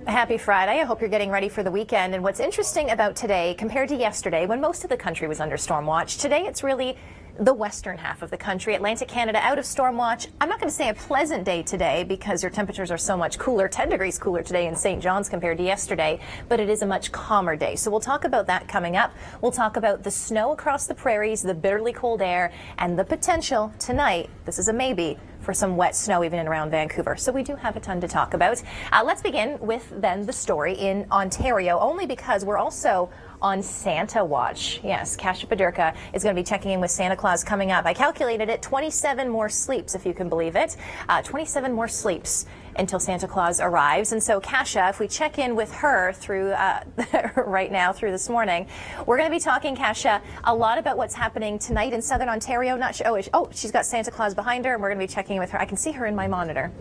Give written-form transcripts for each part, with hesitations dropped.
Happy Friday. I hope you're getting ready for the weekend. And what's interesting about today compared to yesterday when most of the country was under storm watch, today it's really the western half of the country. Atlantic Canada out of storm watch. I'm not going to say a pleasant day today because your temperatures are so much cooler, 10 degrees cooler today in St. John's compared to yesterday, but it is a much calmer day. So we'll talk about that coming up. We'll talk about the snow across the prairies, the bitterly cold air, and the potential tonight, this is a maybe, for some wet snow even in around Vancouver. So we do have a ton to talk about. Let's begin with then the story in Ontario, only because we're also on Santa watch. Yes, Kasia Paderka is going to be checking in with Santa Claus coming up. I calculated it, 27 more sleeps, if you can believe it. 27 more sleeps until Santa Claus arrives. And so Kasia, if we check in with her through right now, through this morning, we're going to be talking, Kasia, a lot about what's happening tonight in southern Ontario. Not sure. Oh, she's got Santa Claus behind her, and we're going to be checking in with her. I can see her in my monitor.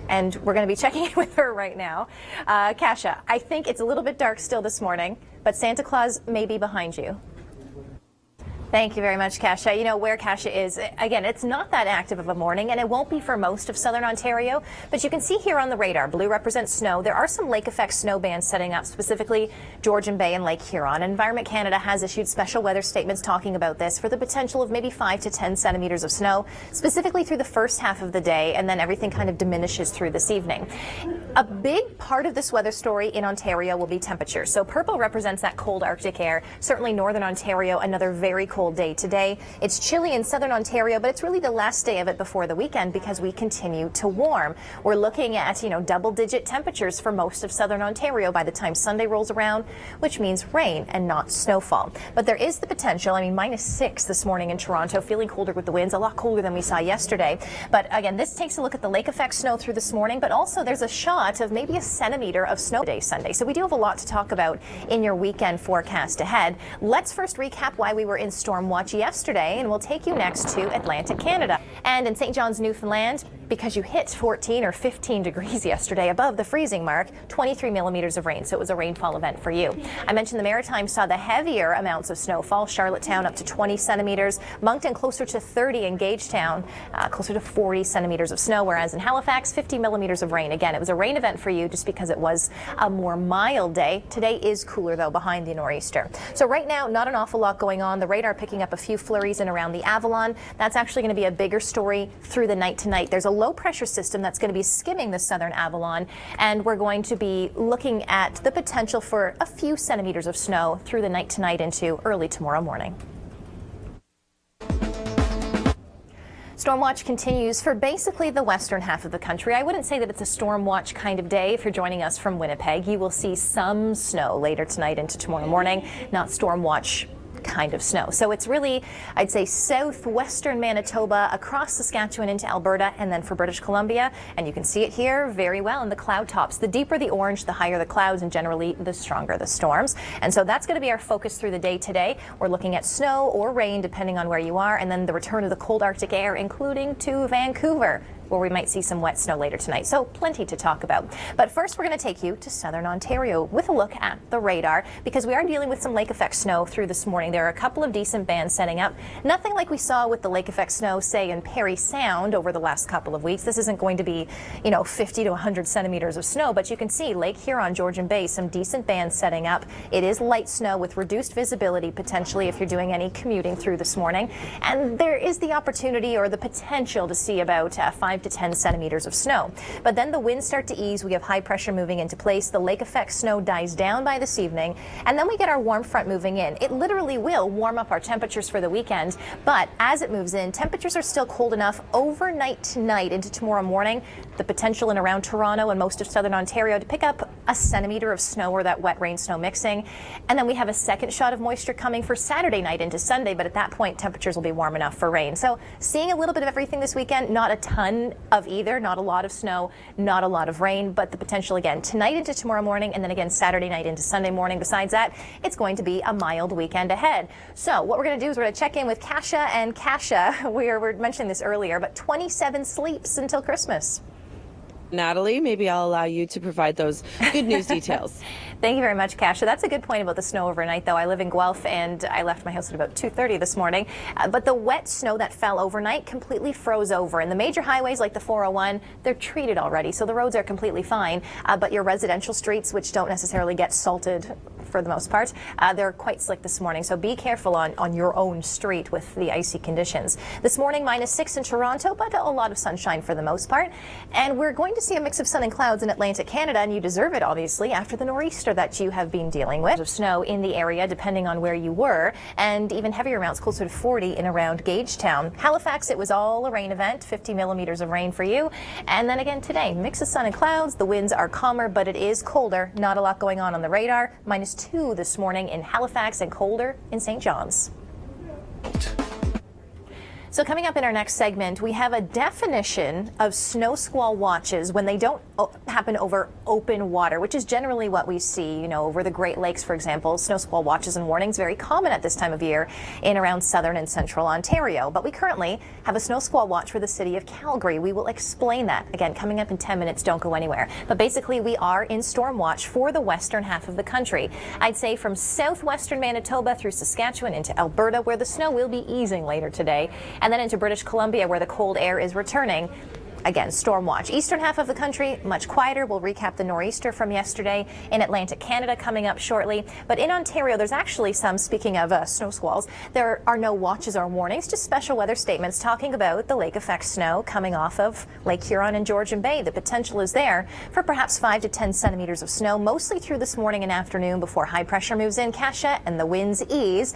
And we're going to be checking in with her right now. Kasia, I think it's a little bit dark still this morning, but Santa Claus may be behind you. Thank you very much, Kasia. You know where Kasia is. Again, it's not that active of a morning, and it won't be for most of southern Ontario. But you can see here on the radar, blue represents snow. There are some lake effect snow bands setting up, specifically Georgian Bay and Lake Huron. Environment Canada has issued special weather statements talking about this for the potential of maybe 5 to 10 centimeters of snow, specifically through the first half of the day, and then everything kind of diminishes through this evening. A big part of this weather story in Ontario will be temperature. So purple represents that cold Arctic air. Certainly northern Ontario, another very cold day today. It's chilly in southern Ontario, but it's really the last day of it before the weekend because we continue to warm. We're looking at, double-digit temperatures for most of southern Ontario by the time Sunday rolls around, which means rain and not snowfall. But there is the potential, -6 this morning in Toronto, feeling colder with the winds, a lot colder than we saw yesterday. But again, this takes a look at the lake effect snow through this morning, but also there's a shot of maybe a centimeter of snow today, Sunday. So we do have a lot to talk about in your weekend forecast ahead. Let's first recap why we were in storm watch yesterday, and we'll take you next to Atlantic Canada. And in St. John's, Newfoundland, because you hit 14 or 15 degrees yesterday above the freezing mark, 23 millimeters of rain. So it was a rainfall event for you. I mentioned the Maritimes saw the heavier amounts of snowfall. Charlottetown up to 20 centimeters, Moncton closer to 30, and Gagetown closer to 40 centimeters of snow, whereas in Halifax, 50 millimeters of rain. Again, it was a rain event for you just because it was a more mild day. Today is cooler, though, behind the nor'easter. So right now, not an awful lot going on. The radar picking up a few flurries in around the Avalon. That's actually going to be a bigger story through the night tonight. There's a low pressure system that's going to be skimming the southern Avalon, and we're going to be looking at the potential for a few centimeters of snow through the night tonight into early tomorrow morning. Storm watch continues for basically the western half of the country. I wouldn't say that it's a storm watch kind of day. If you're joining us from Winnipeg, you will see some snow later tonight into tomorrow morning, not storm watch kind of snow. So it's really, I'd say, southwestern Manitoba, across Saskatchewan into Alberta, and then for British Columbia. And you can see it here very well in the cloud tops. The deeper the orange, the higher the clouds, and generally the stronger the storms. And so that's going to be our focus through the day today. We're looking at snow or rain, depending on where you are, and then the return of the cold Arctic air, including to Vancouver, where we might see some wet snow later tonight. So plenty to talk about. But first, we're going to take you to southern Ontario with a look at the radar, because we are dealing with some lake effect snow through this morning. There are a couple of decent bands setting up. Nothing like we saw with the lake effect snow, say, in Parry Sound over the last couple of weeks. This isn't going to be, 50 to 100 centimeters of snow, but you can see Lake Huron, Georgian Bay, some decent bands setting up. It is light snow with reduced visibility, potentially, if you're doing any commuting through this morning. And there is the opportunity or the potential to see about 5 to 10 centimeters of snow. But then the winds start to ease. We have high pressure moving into place. The lake effect snow dies down by this evening, and then we get our warm front moving in. It literally will warm up our temperatures for the weekend, but as it moves in, temperatures are still cold enough overnight tonight into tomorrow morning. The potential in around Toronto and most of southern Ontario to pick up a centimeter of snow or that wet rain snow mixing. And then we have a second shot of moisture coming for Saturday night into Sunday, but at that point temperatures will be warm enough for rain. So seeing a little bit of everything this weekend, not a ton of either, not a lot of snow, not a lot of rain, but the potential again tonight into tomorrow morning, and then again Saturday night into Sunday morning. Besides that, it's going to be a mild weekend ahead. So what we're going to do is we're going to check in with Kasia. And Kasia, we were mentioning this earlier, but 27 sleeps until Christmas. Natalie, maybe I'll allow you to provide those good news details. Thank you very much, Kasia. That's a good point about the snow overnight, though. I live in Guelph, and I left my house at about 2:30 this morning. But the wet snow that fell overnight completely froze over. And the major highways like the 401, they're treated already, so the roads are completely fine. But your residential streets, which don't necessarily get salted for the most part, they're quite slick this morning. So be careful on your own street with the icy conditions. This morning, -6 in Toronto, but a lot of sunshine for the most part. And we're going to see a mix of sun and clouds in Atlantic Canada, and you deserve it, obviously, after the nor'easter that you have been dealing with. Of snow in the area, depending on where you were, and even heavier amounts closer to 40 in around Gagetown. Halifax, it was all a rain event, 50 millimeters of rain for you. And then again today, mix of sun and clouds. The winds are calmer, but it is colder. Not a lot going on the radar. -2 this morning in Halifax and colder in St. John's. So coming up in our next segment, we have a definition of snow squall watches when they don't happen over open water, which is generally what we see, you know, over the Great Lakes, for example. Snow squall watches and warnings very common at this time of year in around southern and central Ontario. But we currently have a snow squall watch for the city of Calgary. We will explain that again coming up in 10 minutes. Don't go anywhere. But basically, we are in storm watch for the western half of the country. I'd say from southwestern Manitoba through Saskatchewan into Alberta, where the snow will be easing later today, and then into British Columbia, where the cold air is returning. Again, storm watch. Eastern half of the country, much quieter. We'll recap the nor'easter from yesterday in Atlantic Canada coming up shortly. But in Ontario, there's actually some, speaking of snow squalls, there are no watches or warnings, just special weather statements talking about the lake effect snow coming off of Lake Huron and Georgian Bay. The potential is there for perhaps 5 to 10 centimeters of snow, mostly through this morning and afternoon before high pressure moves in, Kasia, and the winds ease.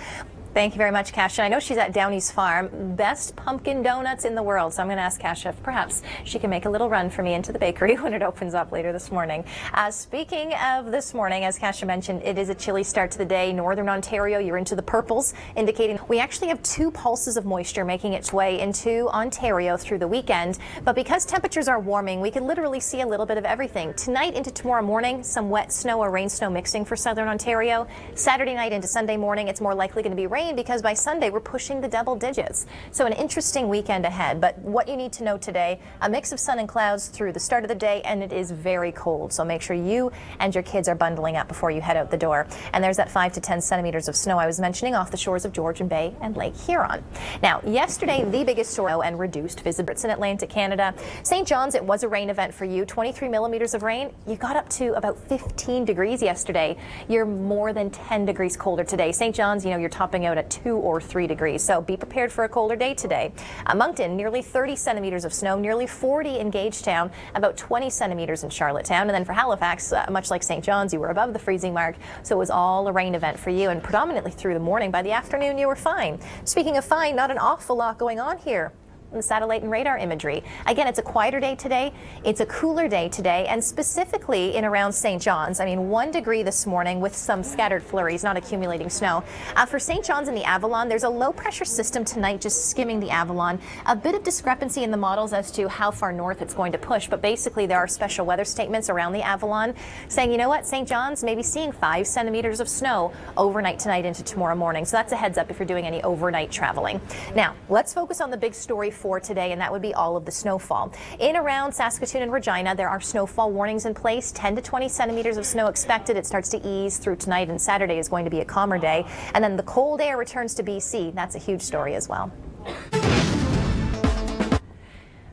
Thank you very much, Kasia. I know she's at Downey's Farm. Best pumpkin donuts in the world. So I'm going to ask Kasia if perhaps she can make a little run for me into the bakery when it opens up later this morning. Speaking of this morning, as Kasia mentioned, it is a chilly start to the day. Northern Ontario, you're into the purples, indicating we actually have 2 pulses of moisture making its way into Ontario through the weekend. But because temperatures are warming, we can literally see a little bit of everything. Tonight into tomorrow morning, some wet snow or rain snow mixing for southern Ontario. Saturday night into Sunday morning, it's more likely going to be rain, because by Sunday we're pushing the double digits. So an interesting weekend ahead. But what you need to know today, a mix of sun and clouds through the start of the day, and it is very cold. So make sure you and your kids are bundling up before you head out the door. And there's that 5 to 10 centimeters of snow I was mentioning off the shores of Georgian Bay and Lake Huron. Now, yesterday, the biggest storm and reduced visibility in Atlantic Canada. St. John's, it was a rain event for you. 23 millimeters of rain. You got up to about 15 degrees yesterday. You're more than 10 degrees colder today. St. John's, you know, you're topping out at 2 or 3 degrees. So be prepared for a colder day today. Moncton, nearly 30 centimeters of snow, nearly 40 in Gagetown, about 20 centimeters in Charlottetown. And then for Halifax, much like St. John's, you were above the freezing mark. So it was all a rain event for you, and predominantly through the morning. By the afternoon, you were fine. Speaking of fine, not an awful lot going on here. The satellite and radar imagery. Again, it's a quieter day today. It's a cooler day today, and specifically in around St. John's. I mean, 1 degree this morning with some scattered flurries, not accumulating snow. For St. John's and the Avalon, there's a low pressure system tonight just skimming the Avalon. A bit of discrepancy in the models as to how far north it's going to push, but basically there are special weather statements around the Avalon saying, you know what, St. John's may be seeing 5 centimeters of snow overnight tonight into tomorrow morning. So that's a heads up if you're doing any overnight traveling. Now, let's focus on the big story for today, and that would be all of the snowfall. In around Saskatoon and Regina, there are snowfall warnings in place. 10 to 20 centimeters of snow expected. It starts to ease through tonight, and Saturday is going to be a calmer day. And then the cold air returns to BC. That's a huge story as well.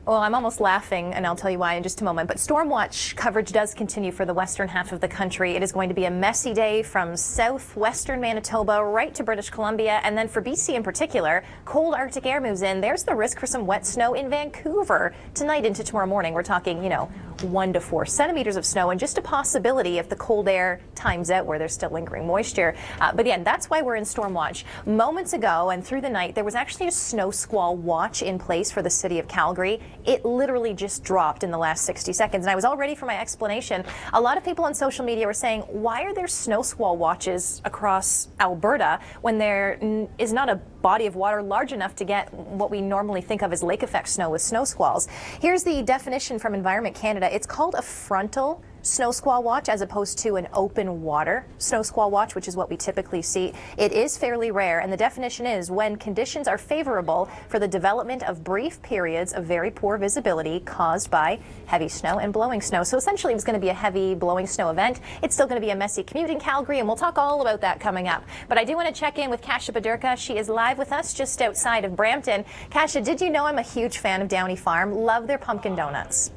Well, I'm almost laughing, and I'll tell you why in just a moment. But storm watch coverage does continue for the western half of the country. It is going to be a messy day from southwestern Manitoba right to British Columbia. And then for BC in particular, cold Arctic air moves in. There's the risk for some wet snow in Vancouver tonight into tomorrow morning. We're talking, you know, 1 to 4 centimeters of snow, and just a possibility if the cold air times out where there's still lingering moisture. But again, that's why we're in storm watch. Moments ago and through the night, there was actually a snow squall watch in place for the city of Calgary. It literally just dropped in the last 60 seconds, and I was all ready for my explanation. A lot of people on social media were saying, why are there snow squall watches across Alberta when there is not a body of water large enough to get what we normally think of as lake effect snow with snow squalls? Here's the definition from Environment Canada. It's called a frontal snow squall watch as opposed to an open water snow squall watch, which is what we typically see. It is fairly rare, and the definition is when conditions are favorable for the development of brief periods of very poor visibility caused by heavy snow and blowing snow. So essentially it was going to be a heavy blowing snow event. It's still going to be a messy commute in Calgary, and we'll talk all about that coming up. But I do want to check in with Kasia Badurka. She is live with us just outside of Brampton. Kasia, did you know I'm a huge fan of Downey Farm? Love their pumpkin donuts.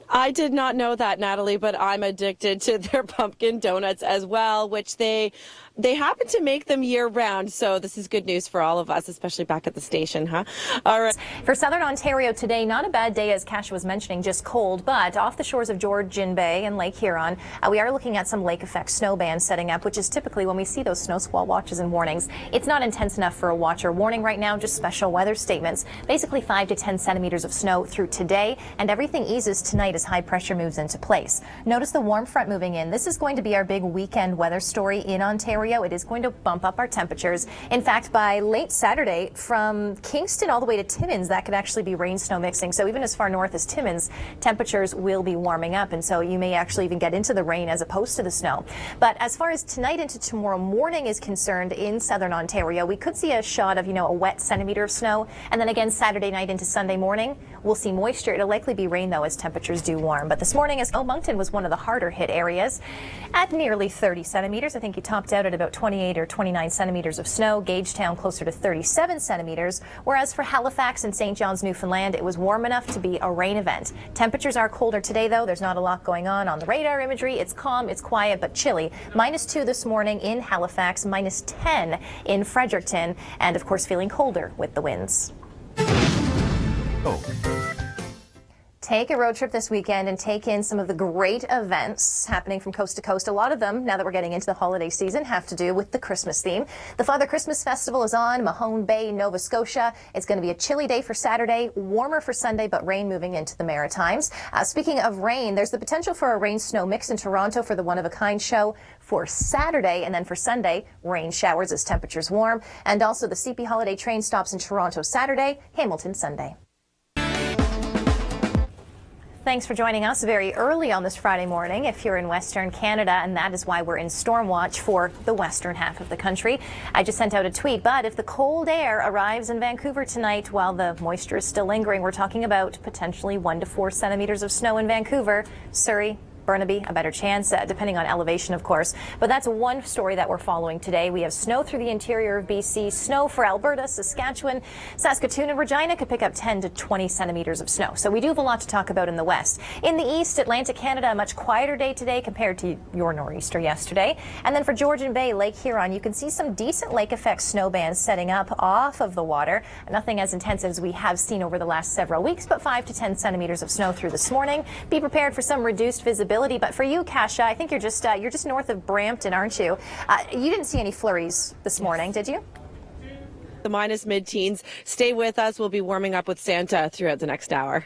I did not know that, Natalie, but I'm addicted to their pumpkin donuts as well, which they happen to make them year round. So this is good news for all of us, especially back at the station, huh? All right. For southern Ontario today, not a bad day, as Kasia was mentioning, just cold, but off the shores of Georgian Bay and Lake Huron, we are looking at some lake effect snow bands setting up, which is typically when we see those snow squall watches and warnings. It's not intense enough for a watch or warning right now, just special weather statements. Basically 5 to 10 centimeters of snow through today, and everything eases tonight as high pressure moves into place. Notice the warm front moving in. This is going to be our big weekend weather story in Ontario. It is going to bump up our temperatures. In fact, by late Saturday, from Kingston all the way to Timmins, that could actually be rain snow mixing. So even as far north as Timmins, temperatures will be warming up, and so you may actually even get into the rain as opposed to the snow. But as far as tonight into tomorrow morning is concerned in southern Ontario, we could see a shot of, a wet centimeter of snow, and then again Saturday night into Sunday morning, we'll see moisture. It'll likely be rain though as temperatures do warm. But this morning, as Moncton was one of the harder hit areas at nearly 30 centimeters. I think you topped out at about 28 or 29 centimeters of snow. Gagetown closer to 37 centimeters. Whereas for Halifax and St. John's, Newfoundland, it was warm enough to be a rain event. Temperatures are colder today though. There's not a lot going on the radar imagery. It's calm, it's quiet, but chilly. -2 this morning in Halifax, -10 in Fredericton, and of course feeling colder with the winds. Take a road trip this weekend and take in some of the great events happening from coast to coast. A lot of them, now that we're getting into the holiday season, have to do with the Christmas theme. The Father Christmas Festival is on Mahone Bay, Nova Scotia. It's going to be a chilly day for Saturday, warmer for Sunday, but rain moving into the Maritimes. Speaking of rain, there's the potential for a rain-snow mix in Toronto for the one-of-a-kind show for Saturday, and then for Sunday, rain showers as temperatures warm. And also the CP holiday train stops in Toronto Saturday, Hamilton Sunday. Thanks for joining us very early on this Friday morning if you're in Western Canada, and that is why we're in storm watch for the western half of the country. I just sent out a tweet, but if the cold air arrives in Vancouver tonight while the moisture is still lingering, we're talking about potentially 1 to 4 centimeters of snow in Vancouver, Surrey, Burnaby, a better chance, depending on elevation, of course. But that's one story that we're following today. We have snow through the interior of BC, snow for Alberta, Saskatchewan, Saskatoon, and Regina could pick up 10 to 20 centimeters of snow. So we do have a lot to talk about in the west. In the east, Atlantic Canada, a much quieter day today compared to your nor'easter yesterday. And then for Georgian Bay, Lake Huron, you can see some decent lake effect snow bands setting up off of the water. Nothing as intense as we have seen over the last several weeks, but 5 to 10 centimeters of snow through this morning. Be prepared for some reduced visibility. But for you, Kasia, I think you're just north of Brampton, aren't you? You didn't see any flurries this morning, did you? The minus mid-teens. Stay with us. We'll be warming up with Santa throughout the next hour.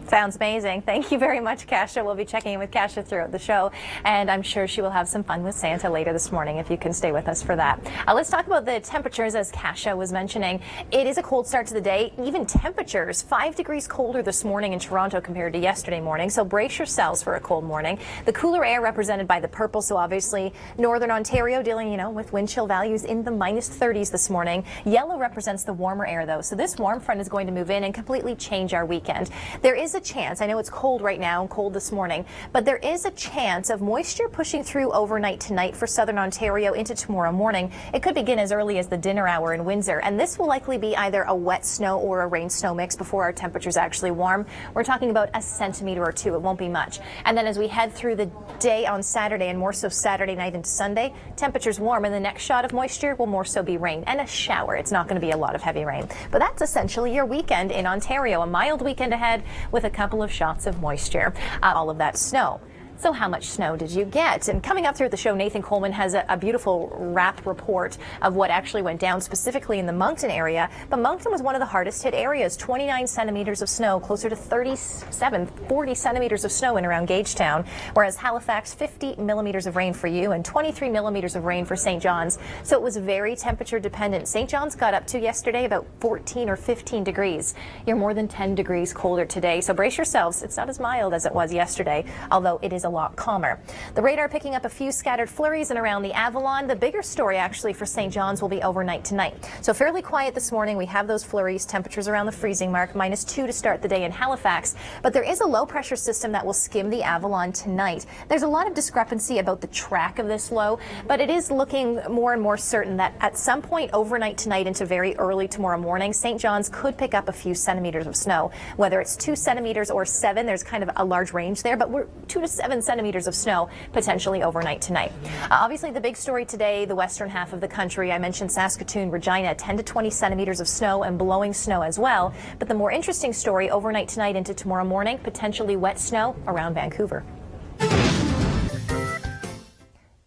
Sounds amazing. Thank you very much, Kasia. We'll be checking in with Kasia throughout the show, and I'm sure she will have some fun with Santa later this morning if you can stay with us for that. Let's talk about the temperatures, as Kasia was mentioning. It is a cold start to the day. Even temperatures, 5 degrees colder this morning in Toronto compared to yesterday morning, so brace yourselves for a cold morning. The cooler air represented by the purple, so obviously Northern Ontario dealing, with wind chill values in the -30s this morning. Yellow represents the warmer air, though, so this warm front is going to move in and completely change our weekend. There is a chance, I know it's cold right now and cold this morning, but there is a chance of moisture pushing through overnight tonight for southern Ontario into tomorrow morning. It could begin as early as the dinner hour in Windsor, and this will likely be either a wet snow or a rain snow mix before our temperatures actually warm. We're talking about a centimeter or two. It won't be much. And then as we head through the day on Saturday, and more so Saturday night into Sunday, temperatures warm, and the next shot of moisture will more so be rain and a shower. It's not going to be a lot of heavy rain. But that's essentially your weekend in Ontario. A mild weekend ahead with a couple of shots of moisture. All of that snow So how much snow did you get? And coming up through the show, Nathan Coleman has a beautiful wrap report of what actually went down specifically in the Moncton area. But Moncton was one of the hardest hit areas, 29 centimeters of snow, closer to 40 centimeters of snow in around Gagetown, whereas Halifax, 50 millimeters of rain for you and 23 millimeters of rain for St. John's. So it was very temperature dependent. St. John's got up to yesterday about 14 or 15 degrees. You're more than 10 degrees colder today, so brace yourselves. It's not as mild as it was yesterday, although it is a lot calmer. The radar picking up a few scattered flurries and around the Avalon. The bigger story actually for St. John's will be overnight tonight. So fairly quiet this morning. We have those flurries, temperatures around the freezing mark, -2 to start the day in Halifax. But there is a low pressure system that will skim the Avalon tonight. There's a lot of discrepancy about the track of this low, but it is looking more and more certain that at some point overnight tonight into very early tomorrow morning, St. John's could pick up a few centimeters of snow. Whether it's 2 centimeters or 7, there's kind of a large range there, but we're 2 to 7 centimeters of snow potentially overnight tonight. Obviously the big story today, the western half of the country. I mentioned Saskatoon, Regina, 10 to 20 centimeters of snow and blowing snow as well. But the more interesting story overnight tonight into tomorrow morning, potentially wet snow around Vancouver.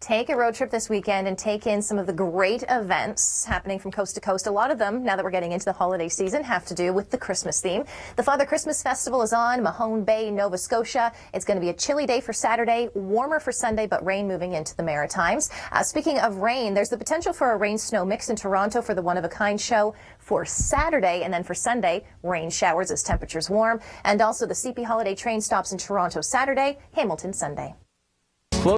Take a road trip this weekend and take in some of the great events happening from coast to coast. A lot of them, now that we're getting into the holiday season, have to do with the Christmas theme. The Father Christmas Festival is on Mahone Bay, Nova Scotia. It's going to be a chilly day for Saturday, warmer for Sunday, but rain moving into the Maritimes. Speaking of rain, there's the potential for a rain-snow mix in Toronto for the one-of-a-kind show for Saturday, and then for Sunday, rain showers as temperatures warm. And also the CP holiday train stops in Toronto Saturday, Hamilton Sunday.